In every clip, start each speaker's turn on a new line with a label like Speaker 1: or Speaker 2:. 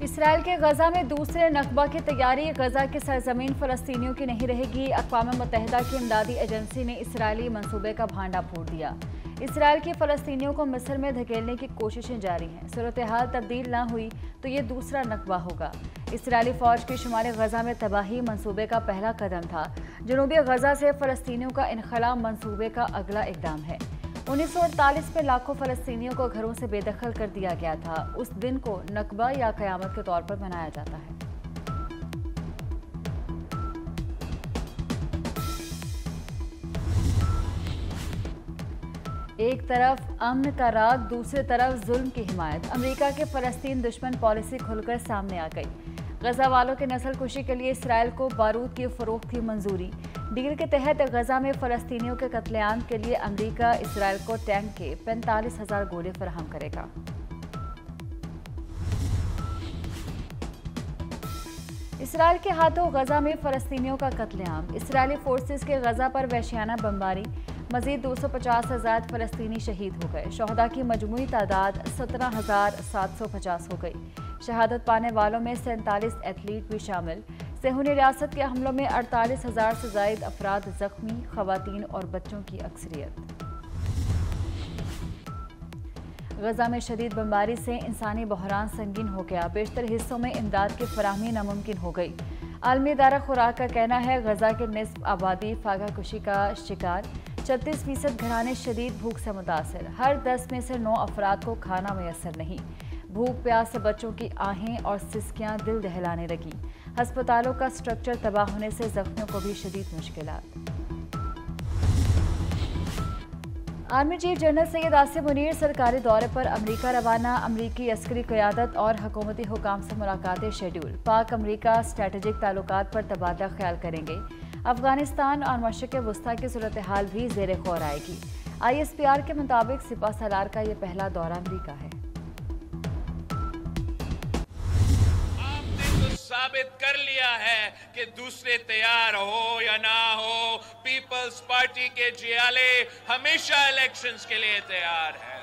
Speaker 1: Israel के गजा में दूसरे नकबा की तैयारी। गजा की सरजमीन फलस्तीनियों की नहीं रहेगी। अक़वाम मुत्तहिदा की इमदादी एजेंसी ने इसराइली मंसूबे का भांडा फोड़ दिया। इसराइल की फलस्तीनियों को मिस्र में धकेलने की कोशिशें जारी हैं। सूरत हाल तब्दील न हुई तो ये दूसरा नकबा होगा। इसराइली फौज की शुमाली गजा में तबाही मंसूबे का पहला कदम था। जनूबी गजा से फलस्तीनियों का इनखला मंसूबे का अगला इकदाम है। 1948 में लाखों फलस्तीनियों को घरों से बेदखल कर दिया गया था। उस दिन को नकबा या क़यामत के तौर पर मनाया जाता है। एक तरफ अमन का राग, दूसरी तरफ जुल्म की हिमायत। अमेरिका के फ़लस्तीन दुश्मन पॉलिसी खुलकर सामने आ गई। गजा वालों के नस्लकुशी के लिए इसराइल को बारूद की फरोख्त की मंजूरी। डील के तहत गजा में फ़लस्तीनियों के कत्लेआम के लिए अमेरिका इसराइल को टैंक के 45,000 गोले फराहम करेगा। इसराइल के हाथों गजा में फ़लस्तीनियों का कत्लेआम। इसराइली फोर्सेस के गजा पर वहशियाना बमबारी। मजीद 250 से ज़ायद फ़लस्तीनी शहीद हो गए। शहदा की मजमूई तादाद 17,750 हो गई। शहादत पाने वालों में 47 एथलीट भी शामिल। सेहूनी रियासत के हमलों में 48,000 से ज़ायद अफराद जख्मी, ख़वातीन और बच्चों की अक्सरियत। गजा में शदीद बमबारी से इंसानी बहरान संगीन हो गया। बेशतर हिस्सों में इमदाद की फराहमी नामुमकिन हो गई। आलमी इदारा खुराक का कहना है गजा के निस्फ आबादी फाका कुशी का शिकार। 36% घराने शदीद भूख से मुतासर। हर 10 में से 9 अफराद को खाना मैसर नहीं। भूख प्यास से बच्चों की आहें और सिसकियां दिल दहलाने लगी। अस्पतालों का स्ट्रक्चर तबाह होने से जख्मियों को भी शदीद मुश्किलात। Army chief general Syed Asim Munir सरकारी दौरे पर अमरीका रवाना। अमरीकी अस्करी क़यादत और हुकूमती हुकाम से मुलाकातें शेड्यूल। पाक अमरीका स्ट्रेटेजिक ताल्लुकात पर तबादला ख्याल करेंगे। अफगानिस्तान और मशरिक़ वुस्ता की सूरत हाल भी ज़ेर गौर आएगी। ISPR के मुताबिक सिपा सलार का ये पहला दौरा अमरीका है।
Speaker 2: साबित कर लिया है कि दूसरे तैयार हो या ना हो, पीपल्स पार्टी के जियाले हमेशा इलेक्शंस के लिए तैयार है।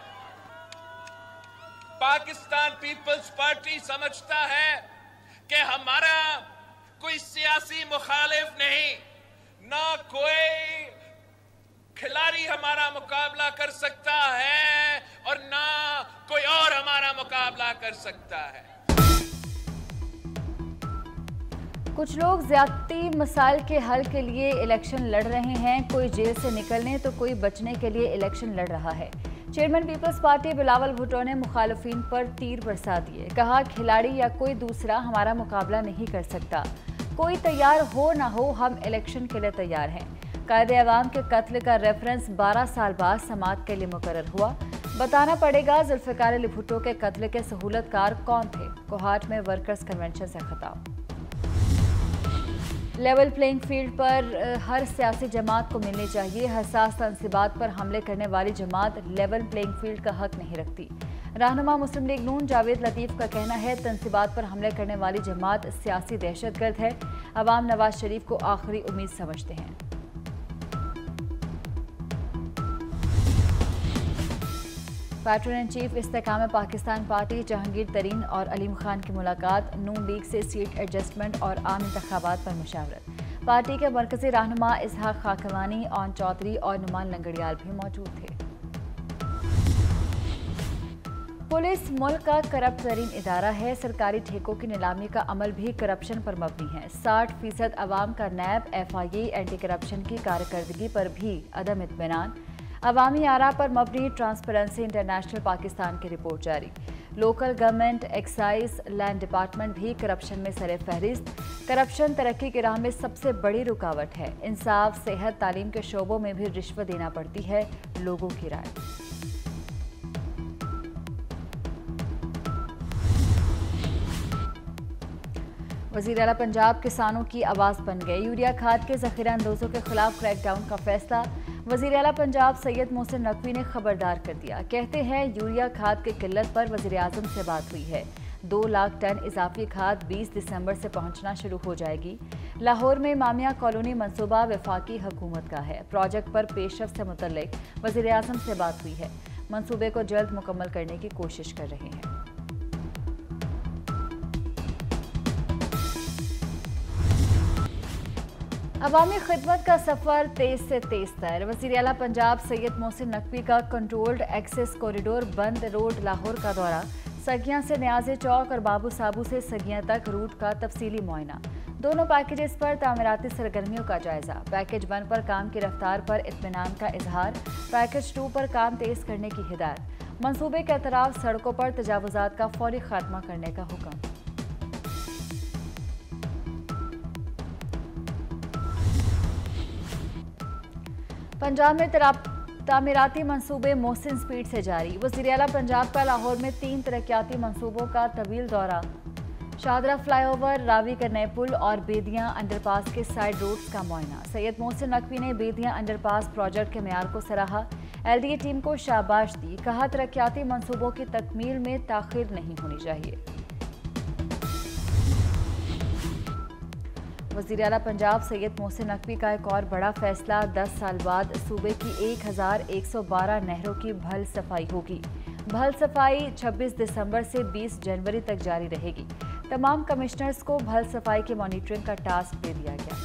Speaker 2: पाकिस्तान पीपल्स पार्टी समझता है कि हमारा कोई सियासी मुखालिफ नहीं, ना कोई खिलाड़ी हमारा मुकाबला कर सकता है और ना कोई और हमारा मुकाबला कर सकता है।
Speaker 1: कुछ लोग ज़्यादती मसाइल के हल के लिए इलेक्शन लड़ रहे हैं। कोई जेल से निकलने तो कोई बचने के लिए इलेक्शन लड़ रहा है। Chairman peoples party Bilawal Bhutto ने मुखालिफिन पर तीर बरसा दिए। कहा खिलाड़ी या कोई दूसरा हमारा मुकाबला नहीं कर सकता। कोई तैयार हो ना हो, हम इलेक्शन के लिए तैयार हैं। कायदे अवाम के कत्ल का रेफरेंस 12 साल बाद समाअत के लिए मुकर्रर हुआ। बताना पड़ेगा जुल्फ़िकार अली भुट्टो के कत्ल के सहूलतकार कौन थे। कोहाट में वर्कर्स कन्वेंशन से खिताब। लेवल प्लेइंग फील्ड पर हर सियासी जमात को मिलनी चाहिए। हसास तनसीबात पर हमले करने वाली जमात लेवल प्लेइंग फील्ड का हक नहीं रखती। रहनुमा मुस्लिम लीग नून जावेद लतीफ़ का कहना है तनसीबात पर हमले करने वाली जमात सियासी दहशतगर्द है। अवाम नवाज शरीफ को आखिरी उम्मीद समझते हैं। Patron in chief Istehkam Pakistan party Jahangir Tareen और अलीम खान की मुलाकात। नून लीग से सीट एडजस्टमेंट और आम इंतखाबात पर मुशावरत। पार्टी के मरकजी रहनुमा इसहाक खाकवानी, ओन चौधरी और नुमान लंगड़ियाल भी मौजूद थे। पुलिस मुल्क का करप्ट तरीन इदारा है। सरकारी ठेकों की नीलामी का अमल भी करप्शन पर मबनी है। 60% अवाम का नैब FIA एंटी करप्शन की कारकर्दगी पर भी अदम इत्मीनान। अवामी आरा पर मबनी ट्रांसपेरेंसी इंटरनेशनल पाकिस्तान की रिपोर्ट जारी। Local government, excise, land department भी करप्शन में सरे फहरिस्त। करप्शन तरक्की की राह में सबसे बड़ी रुकावट है। इंसाफ, सेहत, तालीम के शोबों में भी रिश्वत देना पड़ती है। लोगों की राय। वज़ीर आला पंजाब किसानों की आवाज़ बन गए। यूरिया खाद के ज़ख़ीरा अंदोज़ों के खिलाफ क्रैकडाउन का फैसला। वज़ीर आला पंजाब सैयद मोहसिन नकवी ने खबरदार कर दिया। कहते हैं यूरिया खाद की किल्लत पर वज़ीर आज़म से बात हुई है। 2 लाख टन इजाफी खाद 20 दिसंबर से पहुंचना शुरू हो जाएगी। लाहौर में मामिया कॉलोनी मंसूबा वफाकी हुकूमत का है। प्रोजेक्ट पर पेशरफ्त से मुतल्लिक वज़ीर आज़म से बात हुई है। मंसूबे को जल्द मुकम्मल करने की कोशिश कर रहे हैं। अवामी खिदमत का सफर तेज से तेज तर। वज़ीर आला पंजाब सैयद मोहसिन नकवी का कंट्रोल्ड एक्सेस कॉरिडोर बंद रोड लाहौर का दौरा। सगियां से न्याज़े चौक और बाबू साबू से सगियां तक रूट का तफसीली मुआयना। दोनों पैकेजेस पर तामीराती सरगर्मियों का जायजा। पैकेज 1 पर काम की रफ्तार पर इत्मीनान का इजहार। पैकेज 2 पर काम तेज करने की हिदायत। मंसूबे के अतराफ सड़कों पर तजावुजात का फौरी खात्मा करने का हुक्म। पंजाब में तामीराती मंसूबे मोहसिन स्पीड से जारी। वज़ीर आला पंजाब का लाहौर में 3 तरक्याती मंसूबों का तवील दौरा। शाहदरा फ्लाईओवर, रावी करनई पुल और बेदियां अंडरपास के साइड रोड्स का मुआयना। सैयद मोहसिन नकवी ने बेदियां अंडरपास प्रोजेक्ट के मेयार को सराहा। LDA टीम को शाबाश दी। कहा तरक्याती मंसूबों की तकमील में ताखीर नहीं होनी चाहिए। वज़ीर आला पंजाब सैयद मोहसिन नकवी का एक और बड़ा फैसला। 10 साल बाद सूबे की 1112 नहरों की भल सफाई होगी। भल सफाई 26 दिसंबर से 20 जनवरी तक जारी रहेगी। तमाम कमिश्नर्स को भल सफाई के मॉनिटरिंग का टास्क दे दिया गया।